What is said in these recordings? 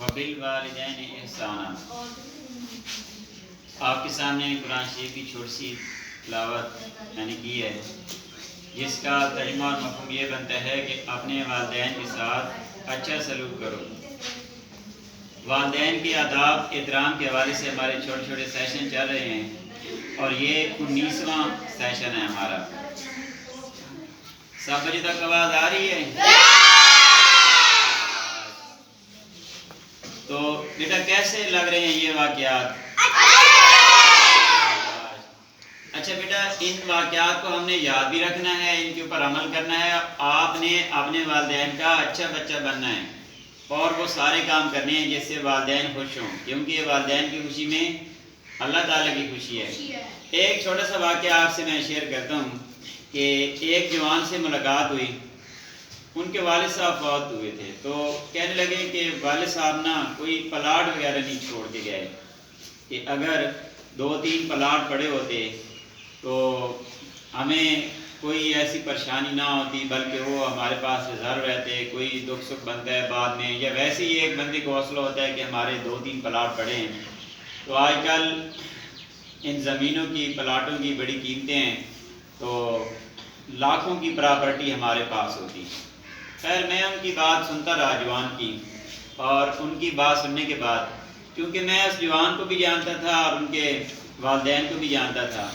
وبالوالدین احسانا۔ آپ کے سامنے قرآن شریف کی چھوٹی سی تلاوت میں نے کی ہے، جس کا ترجمہ اور مفہوم یہ بنتا ہے کہ اپنے والدین کے ساتھ اچھا سلوک کرو۔ والدین کے آداب احترام کے حوالے سے ہمارے چھوٹے چھوٹے سیشن چل رہے ہیں اور یہ 19واں سیشن ہے ہمارا۔ سب بجے تک آواز آ رہی ہے؟ تو بیٹا کیسے لگ رہے ہیں یہ واقعات؟ اچھا بیٹا، ان واقعات کو ہم نے یاد بھی رکھنا ہے، ان کے اوپر عمل کرنا ہے۔ آپ نے اپنے والدین کا اچھا بچہ بننا ہے اور وہ سارے کام کرنے ہیں جس سے والدین خوش ہوں، کیونکہ والدین کی خوشی میں اللہ تعالیٰ کی خوشی ہے۔ ایک چھوٹا سا واقعہ آپ سے میں شیئر کرتا ہوں کہ ایک جوان سے ملاقات ہوئی، ان کے والد صاحب فوت ہوئے تھے، تو کہنے لگے کہ والد صاحب نا کوئی پلاٹ وغیرہ نہیں چھوڑ کے گئے، کہ اگر 2-3 پلاٹ پڑے ہوتے تو ہمیں کوئی ایسی پریشانی نہ ہوتی، بلکہ وہ ہمارے پاس ریزرو رہتے، کوئی دکھ سکھ بنتا ہے بعد میں، یا ویسے ہی ایک بندے کو حوصلہ ہوتا ہے کہ ہمارے 2-3 پلاٹ پڑے ہیں۔ تو آج کل ان زمینوں کی، پلاٹوں کی بڑی قیمتیں ہیں، تو لاکھوں کی پراپرٹی ہمارے پاس ہوتی۔ خیر میں ان کی بات سنتا رہا جوان کی، اور ان کی بات سننے کے بعد کیونکہ میں اس جوان کو بھی جانتا تھا اور ان کے والدین کو بھی جانتا تھا،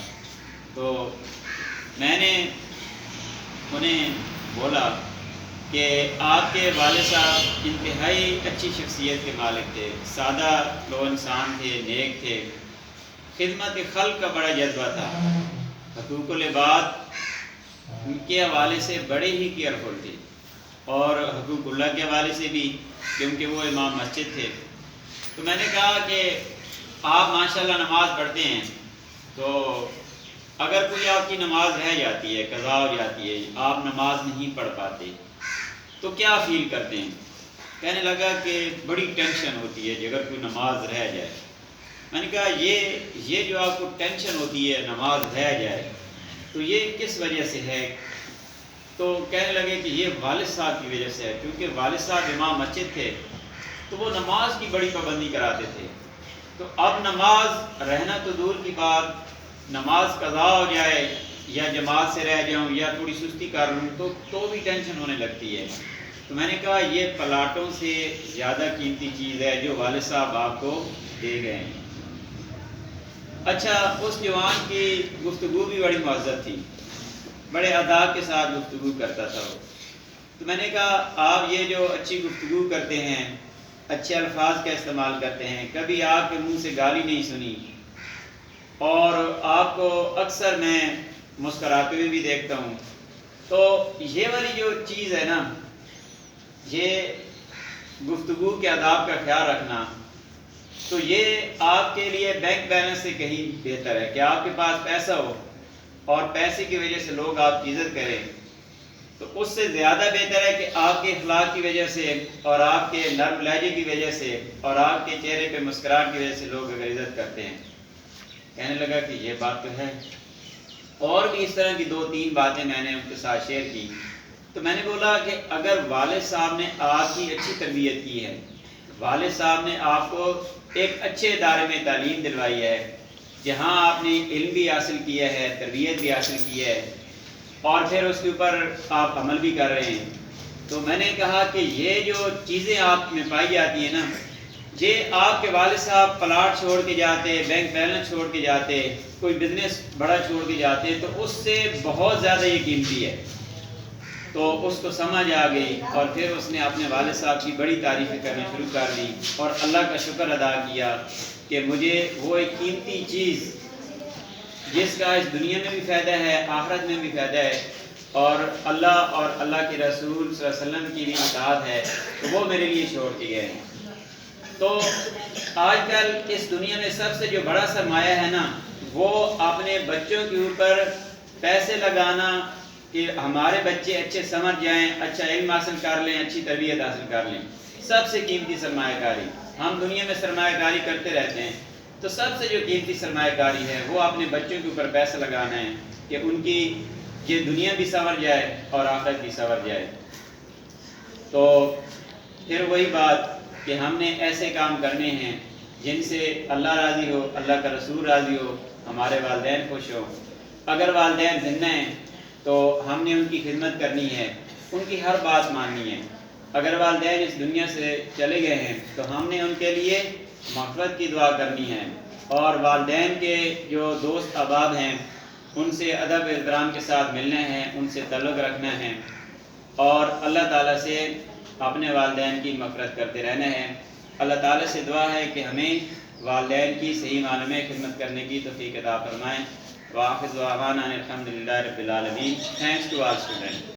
تو میں نے انہیں بولا کہ آپ کے والد صاحب انتہائی اچھی شخصیت کے مالک تھے، سادہ لو انسان تھے، نیک تھے، خدمت خلق کا بڑا جذبہ تھا، حقوق العباد ان کے حوالے سے بڑے ہی کیئرفل تھے، اور حقوق اللہ کے حوالے سے بھی، کیونکہ وہ امام مسجد تھے۔ تو میں نے کہا کہ آپ ماشاءاللہ نماز پڑھتے ہیں، تو اگر کوئی آپ کی نماز رہ جاتی ہے، قضا ہو جاتی ہے، آپ نماز نہیں پڑھ پاتے، تو کیا فیل کرتے ہیں؟ کہنے لگا کہ بڑی ٹینشن ہوتی ہے اگر کوئی نماز رہ جائے۔ میں نے کہا یہ جو آپ کو ٹینشن ہوتی ہے نماز رہ جائے، تو یہ کس وجہ سے ہے؟ تو کہنے لگے کہ یہ والد صاحب کی وجہ سے ہے، کیونکہ والد صاحب امام مسجد تھے تو وہ نماز کی بڑی پابندی کراتے تھے، تو اب نماز رہنا تو دور کی بات، نماز قضا ہو جائے یا جماعت سے رہ جاؤں یا تھوڑی سستی کر لوں تو بھی ٹینشن ہونے لگتی ہے۔ تو میں نے کہا یہ پلاٹوں سے زیادہ قیمتی چیز ہے جو والد صاحب آپ کو دے گئے ہیں۔ اچھا، اس جوان کی گفتگو بھی بڑی مہذب تھی، بڑے اداب کے ساتھ گفتگو کرتا تھا وہ۔ تو میں نے کہا آپ یہ جو اچھی گفتگو کرتے ہیں، اچھے الفاظ کا استعمال کرتے ہیں، کبھی آپ کے منہ سے گالی نہیں سنی، اور آپ کو اکثر میں مسکراتے ہوئے بھی دیکھتا ہوں، تو یہ والی جو چیز ہے نا، یہ گفتگو کے آداب کا خیال رکھنا، تو یہ آپ کے لیے بینک بیلنس سے کہیں بہتر ہے کہ آپ کے پاس پیسہ ہو اور پیسے کی وجہ سے لوگ آپ کی عزت کریں، تو اس سے زیادہ بہتر ہے کہ آپ کے اخلاق کی وجہ سے اور آپ کے نرم لہجے کی وجہ سے اور آپ کے چہرے پہ مسکراہٹ کی وجہ سے لوگ اگر عزت کرتے ہیں۔ کہنے لگا کہ یہ بات تو ہے، اور بھی اس طرح کی 2-3 باتیں میں نے ان کے ساتھ شیئر کی۔ تو میں نے بولا کہ اگر والد صاحب نے آپ کی اچھی تربیت کی ہے، والد صاحب نے آپ کو ایک اچھے ادارے میں تعلیم دلوائی ہے، جہاں آپ نے علم بھی حاصل کیا ہے، تربیت بھی حاصل کی ہے، اور پھر اس کے اوپر آپ عمل بھی کر رہے ہیں، تو میں نے کہا کہ یہ جو چیزیں آپ میں پائی جاتی ہیں نا، یہ آپ کے والد صاحب پلاٹ چھوڑ کے جاتے، بینک بیلنس چھوڑ کے جاتے، کوئی بزنس بڑا چھوڑ کے جاتے، تو اس سے بہت زیادہ یہ قیمتی ہے۔ تو اس کو سمجھ آ گئی، اور پھر اس نے اپنے والد صاحب کی بڑی تعریفیں کرنا شروع کر دی، اور اللہ کا شکر ادا کیا کہ مجھے وہ ایک قیمتی چیز جس کا اس دنیا میں بھی فائدہ ہے، آخرت میں بھی فائدہ ہے، اور اللہ اور اللہ کے رسول صلی اللہ علیہ وسلم کی بھی اطاعت ہے، تو وہ میرے لیے چھوڑ کے گئے ہیں۔ تو آج کل اس دنیا میں سب سے جو بڑا سرمایہ ہے نا، وہ اپنے بچوں کے اوپر پیسے لگانا کہ ہمارے بچے اچھے سمجھ جائیں، اچھا علم حاصل کر لیں، اچھی تربیت حاصل کر لیں، سب سے قیمتی سرمایہ کاری۔ ہم دنیا میں سرمایہ کاری کرتے رہتے ہیں، تو سب سے جو قیمتی سرمایہ کاری ہے وہ اپنے بچوں کے اوپر پیسہ لگانا ہے کہ ان کی یہ دنیا بھی سنور جائے اور آخرت بھی سنور جائے۔ تو پھر وہی بات کہ ہم نے ایسے کام کرنے ہیں جن سے اللہ راضی ہو، اللہ کا رسول راضی ہو، ہمارے والدین خوش ہو۔ اگر والدین زندہ ہیں تو ہم نے ان کی خدمت کرنی ہے، ان کی ہر بات ماننی ہے۔ اگر والدین اس دنیا سے چلے گئے ہیں تو ہم نے ان کے لیے مغفرت کی دعا کرنی ہے، اور والدین کے جو دوست احباب ہیں ان سے ادب احترام کے ساتھ ملنا ہے، ان سے تعلق رکھنا ہے، اور اللہ تعالیٰ سے اپنے والدین کی مغفرت کرتے رہنا ہے۔ اللہ تعالیٰ سے دعا ہے کہ ہمیں والدین کی صحیح معنوں میں خدمت کرنے کی توفیق عطا فرمائیں۔ وآخر دعوانا ان الحمد للہ رب العالمین۔ Thanks to all students.